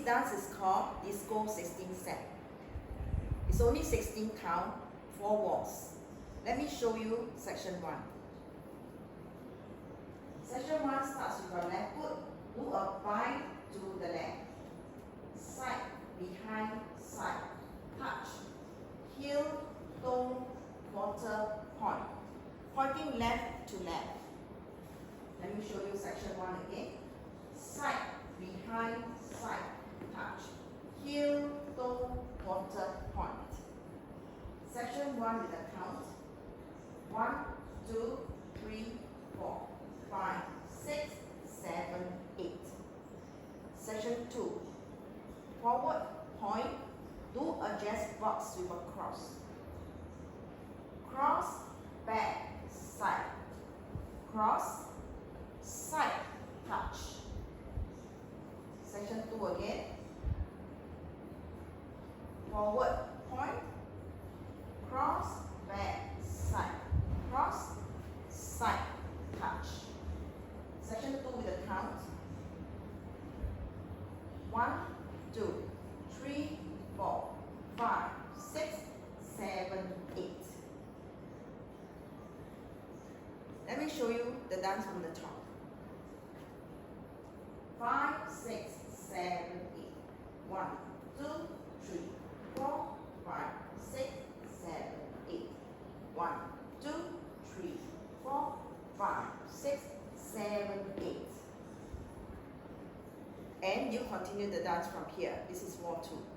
dance is called Disco 16 Step. It's only 16 count, 4 walks. Let me show you section 1. Section 1 starts with your left foot. Do a bind to the left. Side, behind, side. Touch. Heel, toe, quarter, point. Pointing left to left. Let me show you section 1 again. Side, behind, side. Touch. Heel, toe, quarter, point. Section 1 with a count. 1, 2, 3, 4, 5, 6, 7, 8. Section 2. Forward, point. Do a jazz box with a cross. Cross, back, side. Cross, side, touch. Section 2 again. Forward, point. Cross, back, side. Cross, side, touch. Section 2 with a count. 1, 2, 3, 4, 5, 6, 7, 8. Let me show you the dance from the top. 5, 6, 7, 8. 1, 2, 3, 4, 5, 6, 7, 8. 1, 2, 3, 4, 5, 6, 7, 8. And you continue the dance from here. This is wall 2.